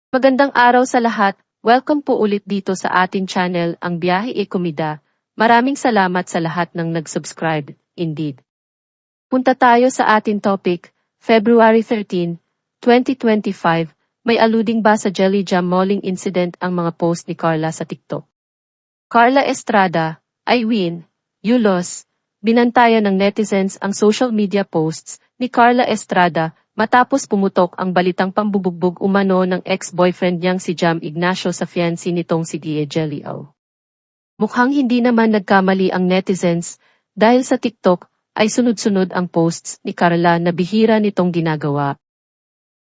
Magandang araw sa lahat. Welcome po ulit dito sa atin channel, Ang Biyahe e Komida. Maraming salamat sa lahat ng nag-subscribe, indeed. Punta tayo sa atin topic, February 13, 2025, may alluding ba sa Jelly Jam Mauling incident ang mga post ni Carla sa TikTok? Carla Estrada, I win, you lose. Binantayan ng netizens ang social media posts ni Carla Estrada matapos pumutok ang balitang pambubugbog umano ng ex-boyfriend niyang si Jam Ignacio sa fiancé nitong si Die Jelly O. Mukhang hindi naman nagkamali ang netizens dahil sa TikTok ay sunod-sunod ang posts ni Carla na bihira nitong ginagawa.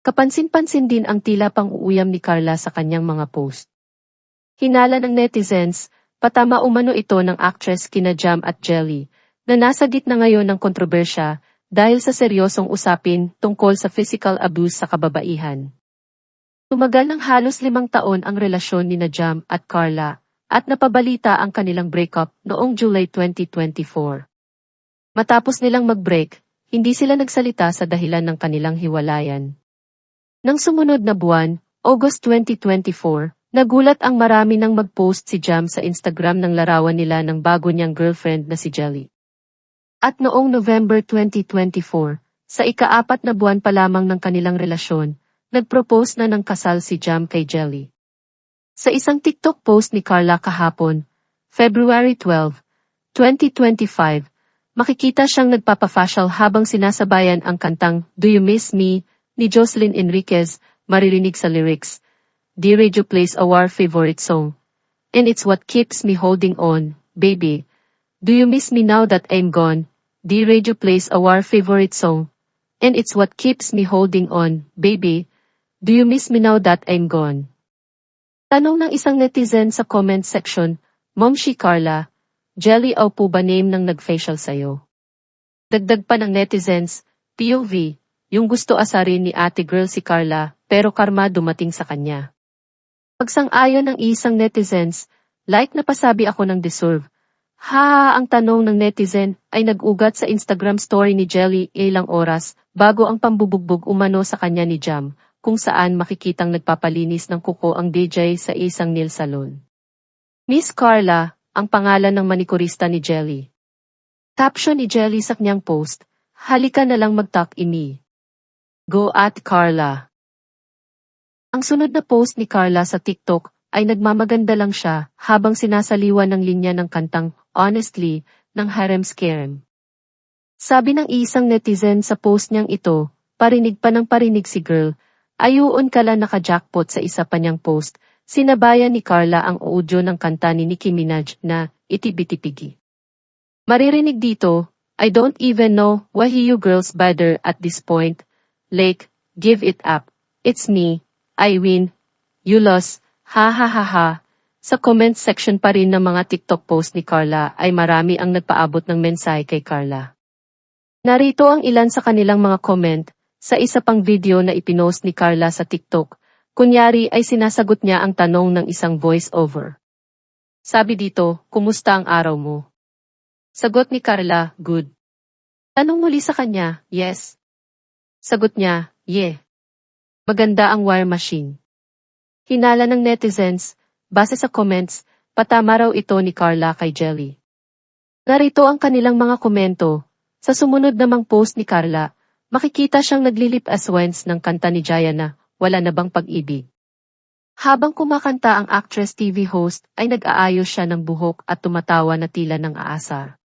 Kapansin-pansin din ang tila pang-uuyam ni Carla sa kanyang mga post. Hinala ng netizens, patama umano ito ng actress kina Jam at Jelly, na nasa gitna ngayon ng kontrobersya dahil sa seryosong usapin tungkol sa physical abuse sa kababaihan. Tumagal ng halos 5 taon ang relasyon ni Jam at Carla, at napabalita ang kanilang breakup noong July 2024. Matapos nilang mag-break, hindi sila nagsalita sa dahilan ng kanilang hiwalayan. Nang sumunod na buwan, August 2024, nagulat ang marami nang mag-post si Jam sa Instagram ng larawan nila ng bago niyang girlfriend na si Jelly. At noong November 2024, sa ika-4 na buwan pa lamang ng kanilang relasyon, nag-propose na ng kasal si Jam kay Jelly. Sa isang TikTok post ni Carla kahapon, February 12, 2025, makikita siyang nagpapafacial habang sinasabayan ang kantang Do You Miss Me ni Jocelyn Enriquez, maririnig sa lyrics, The radio plays our favorite song. And it's what keeps me holding on, baby. Do you miss me now that I'm gone? The radio plays our favorite song. And it's what keeps me holding on, baby. Do you miss me now that I'm gone? Tanong ng isang netizen sa comment section, Momshi Carla, Jelly O po ba name ng nag-facial sayo? Dagdag pa ng netizens, POV, yung gusto asarin ni ate girl si Carla, pero karma dumating sa kanya. Pagsang-ayon ng isang netizens, like na pasabi ako ng deserve. Ang tanong ng netizen ay nag-ugat sa Instagram story ni Jelly ilang oras bago ang pambubugbog umano sa kanya ni Jam, kung saan makikitang nagpapalinis ng kuko ang DJ sa isang nail salon. Miss Carla, ang pangalan ng manikurista ni Jelly. Caption ni Jelly sa kanyang post, halika na lang mag-talk ini. Go at Carla. Ang sunod na post ni Carla sa TikTok ay nagmamaganda lang siya habang sinasaliwan ng linya ng kantang Honestly ng Harem Scarem. Sabi ng isang netizen sa post niyang ito, parinig pa ng parinig si girl, ayuon kala naka-jackpot sa isa pa niyang post, sinabayan ni Carla ang audio ng kanta ni Nicki Minaj na Itibitipigi. Maririnig dito, I don't even know why you girls bother at this point, like, give it up, it's me, I win, you lost, ha ha ha ha. Sa comment section pa rin ng mga TikTok post ni Carla ay marami ang nagpaabot ng mensahe kay Carla. Narito ang ilan sa kanilang mga comment sa isa pang video na ipinost ni Carla sa TikTok. Kunyari ay sinasagot niya ang tanong ng isang voice-over. Sabi dito, kumusta ang araw mo? Sagot ni Carla, good. Tanong muli sa kanya, yes. Sagot niya, yeah. Maganda ang wire machine. Hinala ng netizens, base sa comments, patama raw ito ni Carla kay Jelly. Narito ang kanilang mga komento. Sa sumunod namang post ni Carla, makikita siyang naglilip aswens ng kanta ni Jaya na, Wala na bang pag-ibig? Habang kumakanta ang actress TV host ay nag-aayos siya ng buhok at tumatawa na tila ng aasar.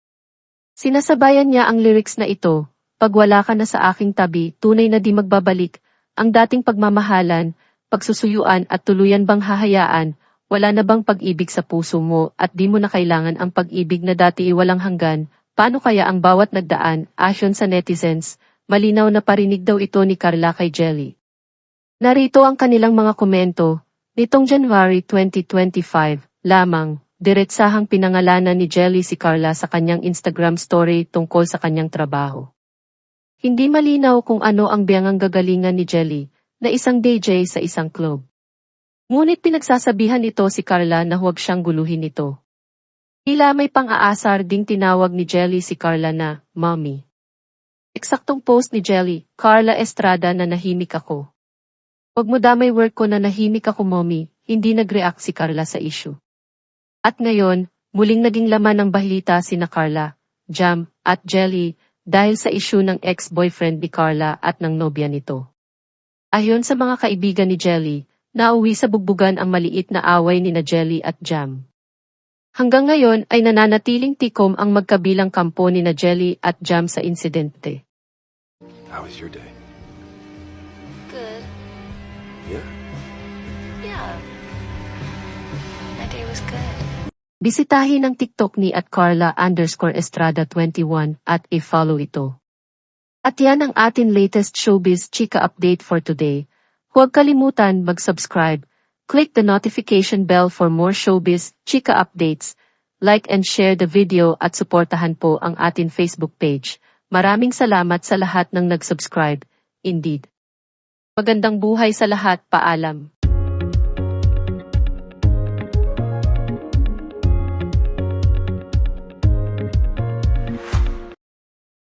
Sinasabayan niya ang lyrics na ito, pag wala ka na sa aking tabi, tunay na di magbabalik, ang dating pagmamahalan, pagsusuyuan at tuluyan bang hahayaan, wala na bang pag-ibig sa puso mo at di mo na kailangan ang pag-ibig na dati walang hanggan, paano kaya ang bawat nagdaan, ayon sa netizens, malinaw na parinig daw ito ni Carla kay Jelly. Narito ang kanilang mga komento, nitong January 2025, lamang, diretsahang pinangalanan ni Jelly si Carla sa kanyang Instagram story tungkol sa kanyang trabaho. Hindi malinaw kung ano ang biyangang gagalingan ni Jelly, na isang DJ sa isang club. Ngunit pinagsasabihan ito si Carla na huwag siyang guluhin ito. Tila may pang-aasar ding tinawag ni Jelly si Carla na, Mommy. Eksaktong post ni Jelly, Carla Estrada na nahimik ako. Wag mo damay work ko na nahimik ako mommy, hindi nag-react si Carla sa issue. At ngayon, muling naging laman ng balita sina Carla, Jam, at Jelly, dahil sa issue ng ex-boyfriend ni Carla at ng nobya nito. Ayon sa mga kaibigan ni Jelly, nauwi sa bugbugan ang maliit na away ni na Jelly at Jam. Hanggang ngayon ay nananatiling tikom ang magkabilang kampo ni na Jelly at Jam sa insidente. How was your day? Good. Yeah? Yeah. My day was good. Bisitahin ang TikTok ni @Carla_Estrada21 at i-follow ito. At yan ang atin latest showbiz chika update for today. Huwag kalimutan mag-subscribe, click the notification bell for more showbiz chika updates, like and share the video at suportahan po ang atin Facebook page. Maraming salamat sa lahat ng nag-subscribe. Indeed. Magandang buhay sa lahat, paalam.